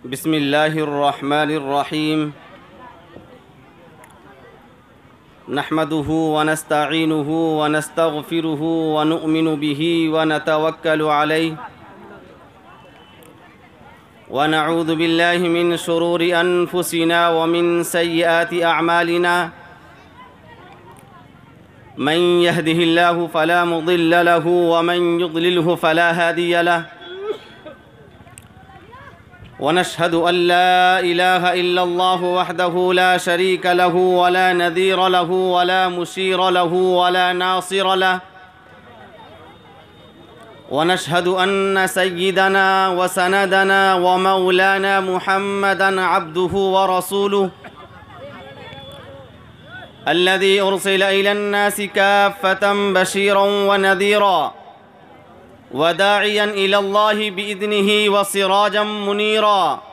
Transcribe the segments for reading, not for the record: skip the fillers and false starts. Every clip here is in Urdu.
بسم الله الرحمن الرحيم نحمده ونستعينه ونستغفره ونؤمن به ونتوكل عليه ونعوذ بالله من شرور أنفسنا ومن سيئات أعمالنا من يهده الله فلا مضل له ومن يضلله فلا هادي له ونشهد أن لا إله إلا الله وحده لا شريك له ولا نذير له ولا مشير له ولا ناصر له ونشهد أن سيدنا وسندنا ومولانا محمدًا عبده ورسوله الذي أرسل إلى الناس كافة بشيرا ونذيرا وداعيا إلى الله بإذنه وسراجا منيرا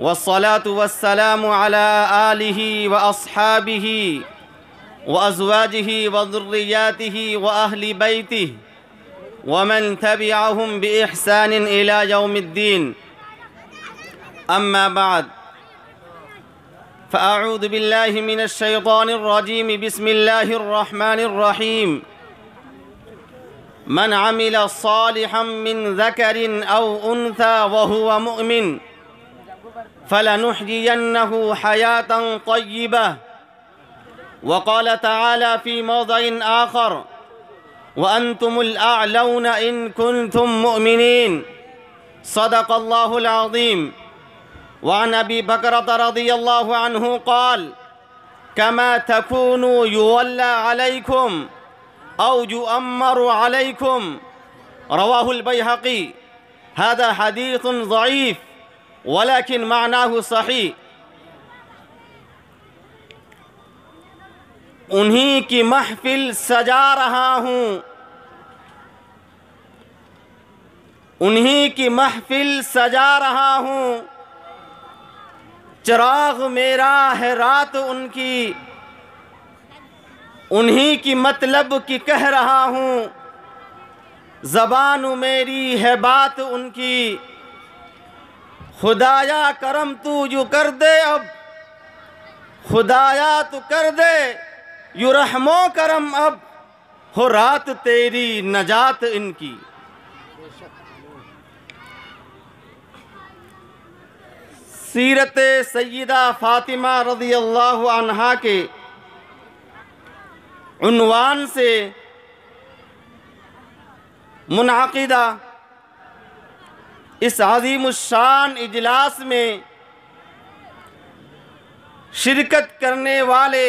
والصلاة والسلام على آله وأصحابه وأزواجه وذرياته وأهل بيته ومن تبعهم بإحسان إلى يوم الدين أما بعد فأعوذ بالله من الشيطان الرجيم بسم الله الرحمن الرحيم من عمل صالحا من ذكر أو أنثى وهو مؤمن فلنحيينه حياة طيبة وقال تعالى في موضع آخر وأنتم الأعلون إن كنتم مؤمنين صدق الله العظيم. وعن أبي بكرة رضي الله عنه قال كما تكونوا يولى عليكم أو يؤمر عليكم رواه البيهقي. هذا حديث ضعيف ولكن معناه صحيح. انہی کی محفل سجا رہا ہوں، انہی کی محفل سجا رہا ہوں، چراغ میرا ہے رات ان کی، انہی کی مطلب کی کہہ رہا ہوں، زبان میری ہے بات ان کی، خدایا کرم تو یوں کر دے اب، خدایا تو کر دے یوں رحم و کرم اب، ہو رات تیری نجات ان کی۔ سیرت سیدہ فاطمہ رضی اللہ عنہا کے عنوان سے منعقدہ اس عظیم الشان اجلاس میں شرکت کرنے والے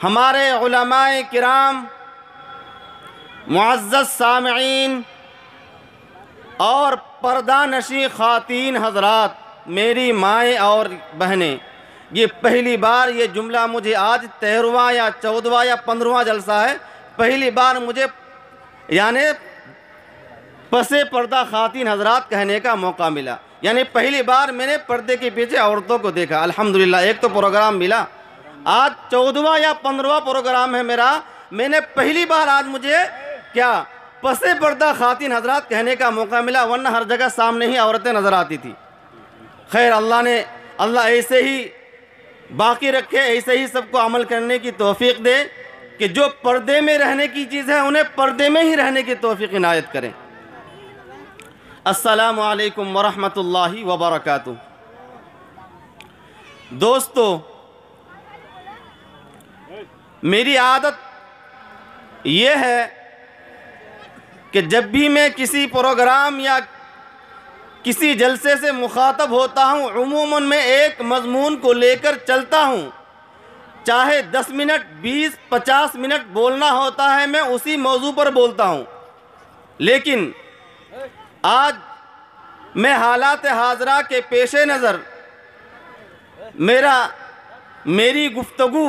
ہمارے علماء کرام، معزز سامعین اور پردہ نشی خواتین حضرات، میری مائیں اور بہنیں، یہ پہلی بار یہ جملہ مجھے آج 13واں یا 14واں یا 15واں جلسہ ہے، پہلی بار مجھے یعنی پس پردہ خواتین حضرات کہنے کا موقع ملا، یعنی پہلی بار میں نے پردے کے پیچھے عورتوں کو دیکھا۔ الحمدللہ ایک تو پروگرام ملا، آج 14واں یا 15واں پروگرام ہے میرا، میں نے پہلی بار آج مجھے کیا پس پردہ خواتین حضرات کہنے کا موقع ملا، ورنہ ہر جگہ سامنے ہی عورتیں نظر آتی تھی۔ خیر، اللہ ایسے ہی باقی رکھے، ایسے ہی سب کو عمل کرنے کی توفیق دے کہ جو پردے میں رہنے کی چیز ہے انہیں پردے میں ہی رہنے کی توفیق عنایت کریں۔ السلام علیکم ورحمۃ اللہ وبرکاتہ۔ دوستو، میری عادت یہ ہے کہ جب بھی میں کسی پروگرام یا کسی جلسے سے مخاطب ہوتا ہوں، عموماً میں ایک مضمون کو لے کر چلتا ہوں، چاہے 10 منٹ 20 50 منٹ بولنا ہوتا ہے میں اسی موضوع پر بولتا ہوں، لیکن آج میں حالات حاضرہ کے پیش نظر میری گفتگو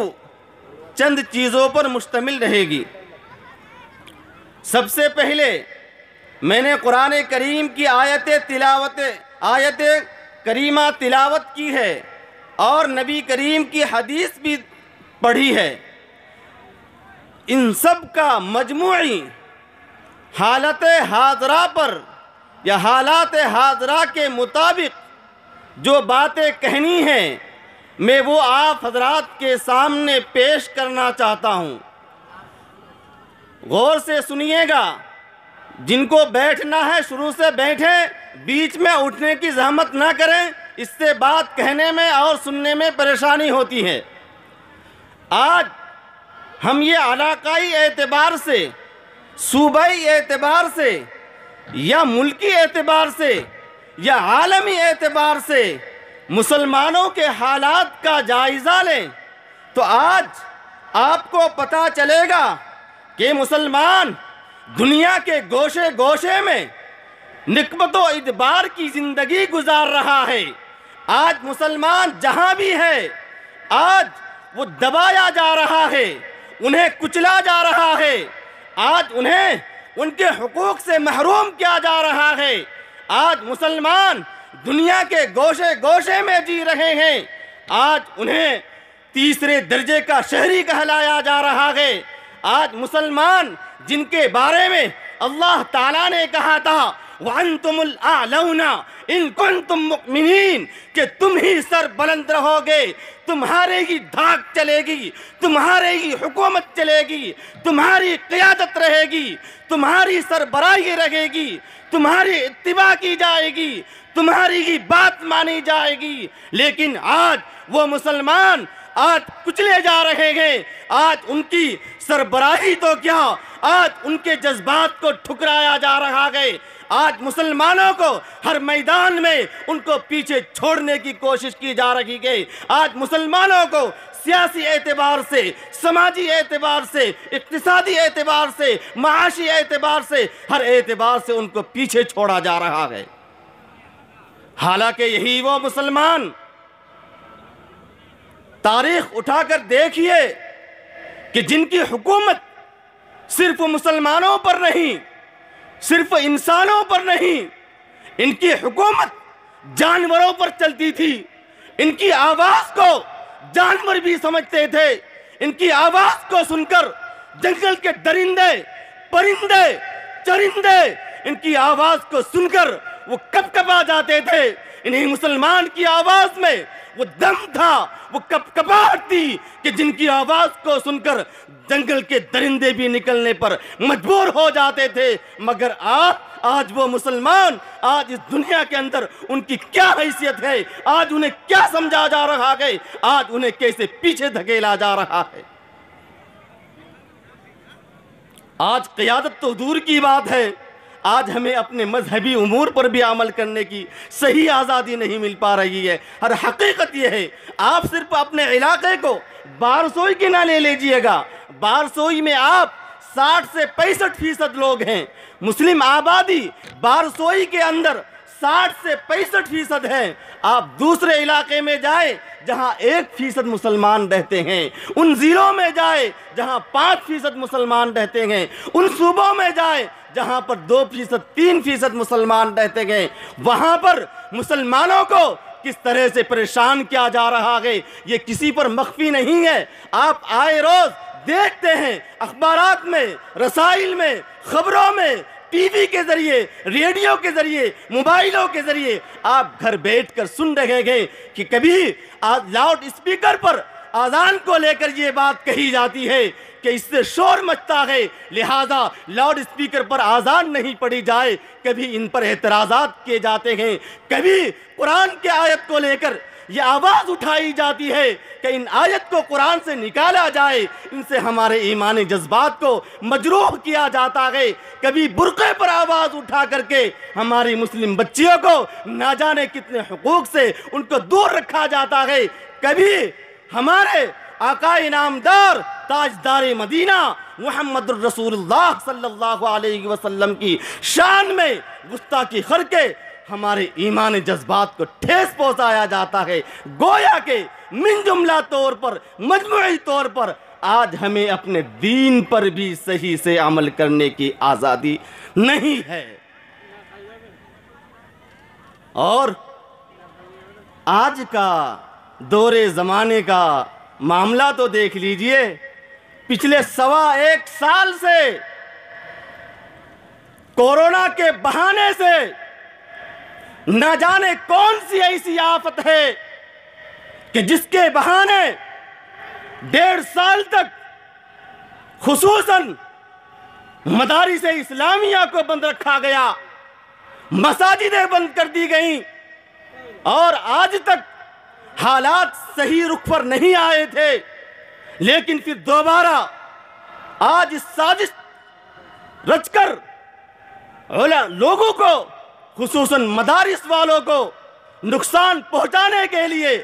چند چیزوں پر مشتمل رہے گی۔ سب سے پہلے میں نے قرآن کریم کی آیت کریمہ تلاوت کی ہے اور نبی کریم کی حدیث بھی پڑھی ہے۔ ان سب کا مجموعی حالت حاضرہ پر یا حالات حاضرہ کے مطابق جو باتیں کہنی ہیں میں وہ آپ حضرات کے سامنے پیش کرنا چاہتا ہوں۔ غور سے سنیے گا، جن کو بیٹھنا ہے شروع سے بیٹھیں، بیچ میں اٹھنے کی زحمت نہ کریں، اس سے بات کہنے میں اور سننے میں پریشانی ہوتی ہے۔ آج ہم یہ علاقائی اعتبار سے، صوبائی اعتبار سے یا ملکی اعتبار سے یا عالمی اعتبار سے مسلمانوں کے حالات کا جائزہ لیں تو آج آپ کو پتہ چلے گا کہ مسلمان دنیا کے گوشے گوشے میں نکبت و ادبار کی زندگی گزار رہا ہے۔ آج مسلمان جہاں بھی ہے، آج وہ دبایا جا رہا ہے، انہیں کچلا جا رہا ہے، آج انہیں ان کے حقوق سے محروم کیا جا رہا ہے۔ آج مسلمان دنیا کے گوشے گوشے میں جی رہے ہیں، آج انہیں تیسرے درجے کا شہری کہلایا جا رہا ہے۔ آج مسلمان جن کے بارے میں اللہ تعالیٰ نے کہا تھا وَأَنْتُمُ الْأَعْلَوْنَ إِن كُنْتُم مُؤْمِنِينَ کہ تم ہی سر بلند رہو گے، تمہارے ہی دھاک چلے گی، تمہارے ہی حکومت چلے گی، تمہاری قیادت رہے گی، تمہاری سربراہی رہے گی، تمہاری اتباع کی جائے گی، تمہاری ہی بات مانی جائے گی۔ لیکن آج وہ مسلمان آج کچلے جا رہے ہیں، آج ان کی سربراہی تو کیا، آج ان کے جذبات کو ٹھکرایا جا رہا ہے۔ آج مسلمانوں کو ہر میدان میں ان کو پیچھے چھوڑنے کی کوشش کی جا رہی ہے۔ آج مسلمانوں کو سیاسی اعتبار سے، سماجی اعتبار سے، اقتصادی اعتبار سے، معاشی اعتبار سے، ہر اعتبار سے ان کو پیچھے چھوڑا جا رہا ہے۔ حالانکہ یہی وہ مسلمان، تاریخ اٹھا کر دیکھیے کہ جن کی حکومت صرف مسلمانوں پر نہیں، صرف انسانوں پر نہیں، ان کی حکومت جانوروں پر چلتی تھی۔ ان کی آواز کو جانور بھی سمجھتے تھے۔ ان کی آواز کو سن کر جنگل کے درندے، پرندے، چرندے ان کی آواز کو سن کر وہ کپ کپا جاتے تھے۔ انہیں مسلمان کی آواز میں وہ دم تھا، وہ کپ کپاہٹ تھی کہ جن کی آواز کو سن کر جنگل کے درندے بھی نکلنے پر مجبور ہو جاتے تھے۔ مگر آج وہ مسلمان، آج اس دنیا کے اندر ان کی کیا حیثیت ہے، آج انہیں کیا سمجھا جا رہا ہے، آج انہیں کیسے پیچھے دھکیلا جا رہا ہے۔ آج قیادت تو دور کی بات ہے، آج ہمیں اپنے مذہبی امور پر بھی عمل کرنے کی صحیح آزادی نہیں مل پا رہی ہے۔ اور حقیقت یہ ہے، آپ صرف اپنے علاقے کو بارسوئی کے نہ لے لیجئے گا۔ بارسوئی میں آپ 60 سے 65% لوگ ہیں، مسلم آبادی بارسوئی کے اندر 60 سے 65% ہے۔ آپ دوسرے علاقے میں جائیں جہاں 1% مسلمان رہتے ہیں، ان ضلعوں میں جائیں جہاں 5% مسلمان رہتے ہیں، ان صوبوں میں جائیں جہاں پر 2%، 3% مسلمان رہتے ہیں، وہاں پر مسلمانوں کو کس طرح سے پریشان کیا جا رہا ہے یہ کسی پر مخفی نہیں ہے۔ آپ آئے روز دیکھتے ہیں اخبارات میں، رسائل میں، خبروں میں، ٹی وی کے ذریعے، ریڈیو کے ذریعے، موبائلوں کے ذریعے آپ گھر بیٹھ کر سن رہے ہیں کہ کبھی لاؤڈ اسپیکر پر اذان کو لے کر یہ بات کہی جاتی ہے کہ اس سے شور مچتا ہے، لہذا لاؤڈ اسپیکر پر اذان نہیں پڑھی جائے۔ کبھی ان پر اعتراضات کیے جاتے ہیں، کبھی قرآن کے آیت کو لے کر یہ آواز اٹھائی جاتی ہے کہ ان آیت کو قرآن سے نکالا جائے، ان سے ہمارے ایمانی جذبات کو مجروح کیا جاتا ہے۔ کبھی برقعے پر آواز اٹھا کر کے ہماری مسلم بچیوں کو نہ جانے کتنے حقوق سے ان کو دور رکھا جاتا ہے۔ کبھی ہمارے آقا انعامدار تاجدار مدینہ محمد الرسول اللہ صلی اللہ علیہ وسلم کی شان میں گستاخی کر کے ہمارے ایمان جذبات کو ٹھیس پہنچایا جاتا ہے۔ گویا کہ من جملہ طور پر، مجموعی طور پر آج ہمیں اپنے دین پر بھی صحیح سے عمل کرنے کی آزادی نہیں ہے۔ اور آج کا دور زمانے کا معاملہ تو دیکھ لیجئے، پچھلے 1.25 سال سے کورونا کے بہانے سے نہ جانے کون سی ایسی آفت ہے کہ جس کے بہانے 1.5 سال تک خصوصاً مدارس اسلامیہ کو بند رکھا گیا، مساجدیں بند کر دی گئیں، اور آج تک حالات صحیح رخ پر نہیں آئے تھے، لیکن پھر دوبارہ آج اس سازش رچ کر لوگوں کو خصوصاً مدارس والوں کو نقصان پہنچانے کے لیے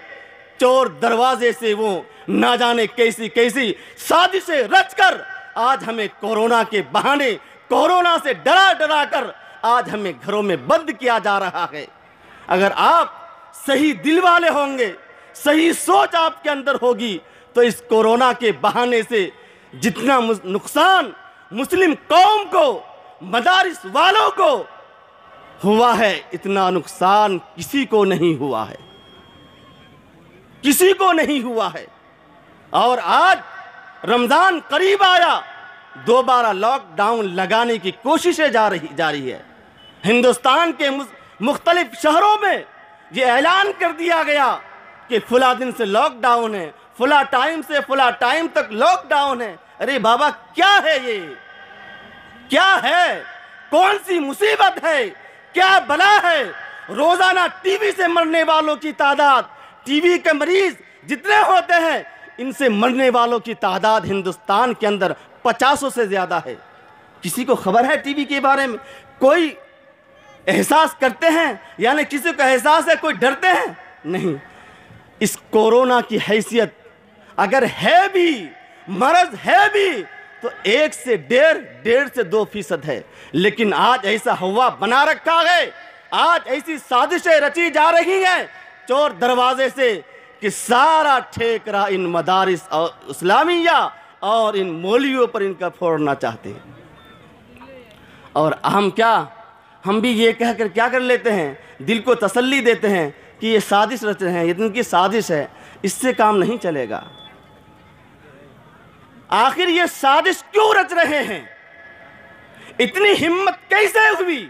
چور دروازے سے وہ نہ جانے کیسی کیسی سازشیں رچ کر آج ہمیں کورونا کے بہانے کورونا سے ڈرا کر آج ہمیں گھروں میں بند کیا جا رہا ہے۔ اگر آپ صحیح دل والے ہوں گے، صحیح سوچ آپ کے اندر ہوگی، تو اس کورونا کے بہانے سے جتنا نقصان مسلم قوم کو، مدارس والوں کو ہوا ہے، اتنا نقصان کسی کو نہیں ہوا ہے، کسی کو نہیں ہوا ہے۔ اور آج رمضان قریب آیا، دوبارہ لاک ڈاؤن لگانے کی کوششیں جاری ہے۔ ہندوستان کے مختلف شہروں میں یہ اعلان کر دیا گیا کہ فلاں دن سے لاک ڈاؤن ہے، فلاں ٹائم سے فلاں ٹائم تک لاک ڈاؤن ہے۔ ارے بابا کیا ہے یہ؟ کیا ہے؟ کون سی مصیبت ہے؟ کیا بلا ہے؟ روزانہ ٹی وی سے مرنے والوں کی تعداد، ٹی وی کے مریض جتنے ہوتے ہیں، ان سے مرنے والوں کی تعداد ہندوستان کے اندر 50 سے زیادہ ہے۔ کسی کو خبر ہے ٹی وی کے بارے میں؟ کوئی احساس کرتے ہیں؟ یعنی کسی کو احساس ہے؟ کوئی ڈرتے ہیں؟ نہیں۔ اس کورونا کی حیثیت اگر ہے بھی، مرض ہے بھی، تو 1 سے 1.5 سے 2% ہے، لیکن آج ایسا ہوا بنا رکھا ہے، آج ایسی سازشیں رچی جا رہی ہیں چور دروازے سے کہ سارا ٹھیکرا ان مدارس اور اسلامیہ اور ان مولویوں پر ان کا پھوڑنا چاہتے ہیں۔ اور ہم بھی یہ کہہ کر کیا کر لیتے ہیں؟ دل کو تسلی دیتے ہیں کہ یہ سازش رچ رہے ہیں، یہ ان کی سازش ہے، اس سے کام نہیں چلے گا۔ آخر یہ سازش کیوں رچ رہے ہیں؟ اتنی ہمت کیسے ہوئی؟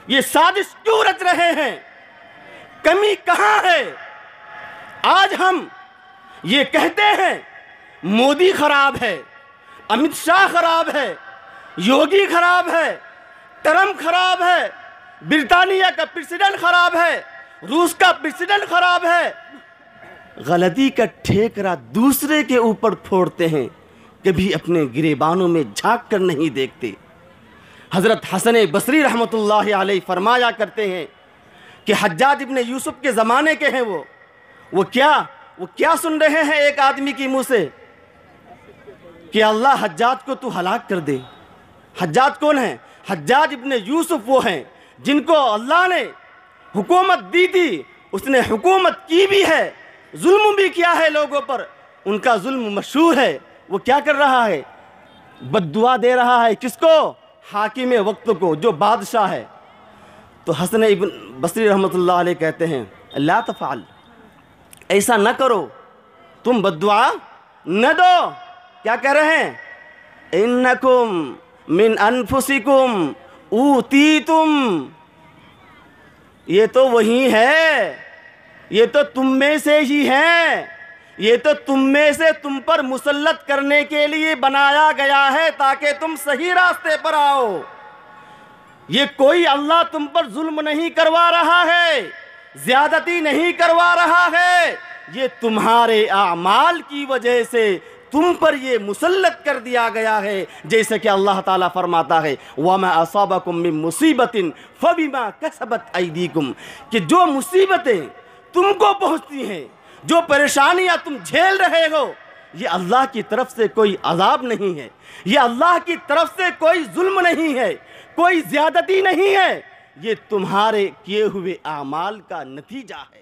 یہ سازش کیوں رچ رہے ہیں؟ کمی کہاں ہے؟ آج ہم یہ کہتے ہیں مودی خراب ہے، امت شاہ خراب ہے، یوگی خراب ہے، ٹرمپ خراب ہے، برطانیہ کا پریسیڈنٹ خراب ہے، روس کا پریسیڈنٹ خراب ہے۔ غلطی کا ٹھیکرا دوسرے کے اوپر پھوڑتے ہیں، کبھی اپنے گریبانوں میں جھانک کر نہیں دیکھتے۔ حضرت حسن بصری رحمۃ اللہ علیہ فرمایا کرتے ہیں کہ حجاج ابن یوسف کے زمانے کے ہیں وہ کیا سن رہے ہیں ایک آدمی کی منہ سے کہ اللہ حجاج کو تو ہلاک کر دے۔ حجاج کون ہیں؟ حجاج ابن یوسف وہ ہیں جن کو اللہ نے حکومت دی تھی، اس نے حکومت کی بھی ہے، ظلم بھی کیا ہے لوگوں پر، ان کا ظلم مشہور ہے۔ وہ کیا کر رہا ہے؟ بد دعا دے رہا ہے، کس کو؟ حاکم وقت کو، جو بادشاہ ہے۔ تو حسن ابن بصری رحمۃ اللہ علیہ کہتے ہیں لا تفعل، ایسا نہ کرو، تم بد دعا نہ دو۔ کیا کہہ رہے ہیں؟ انکم من انفسکم اوتیتم، یہ تو وہی ہے، یہ تو تم میں سے ہی ہے، یہ تو تم میں سے تم پر مسلط کرنے کے لیے بنایا گیا ہے تاکہ تم صحیح راستے پر آؤ۔ یہ کوئی اللہ تم پر ظلم نہیں کروا رہا ہے، زیادتی نہیں کروا رہا ہے، یہ تمہارے اعمال کی وجہ سے تم پر یہ مسلط کر دیا گیا ہے۔ جیسے کہ اللہ تعالیٰ فرماتا ہے وَمَا أَصَابَكُم مِّن مُّصِيبَةٍ فَبِمَا كَسَبَتْ أَيْدِيكُمْ، کہ جو مصیبتیں تم کو پہنچتی ہیں، جو پریشانیاں تم جھیل رہے ہو، یہ اللہ کی طرف سے کوئی عذاب نہیں ہے، یہ اللہ کی طرف سے کوئی ظلم نہیں ہے، کوئی زیادتی نہیں ہے، یہ تمہارے کیے ہوئے اعمال کا نتیجہ ہے۔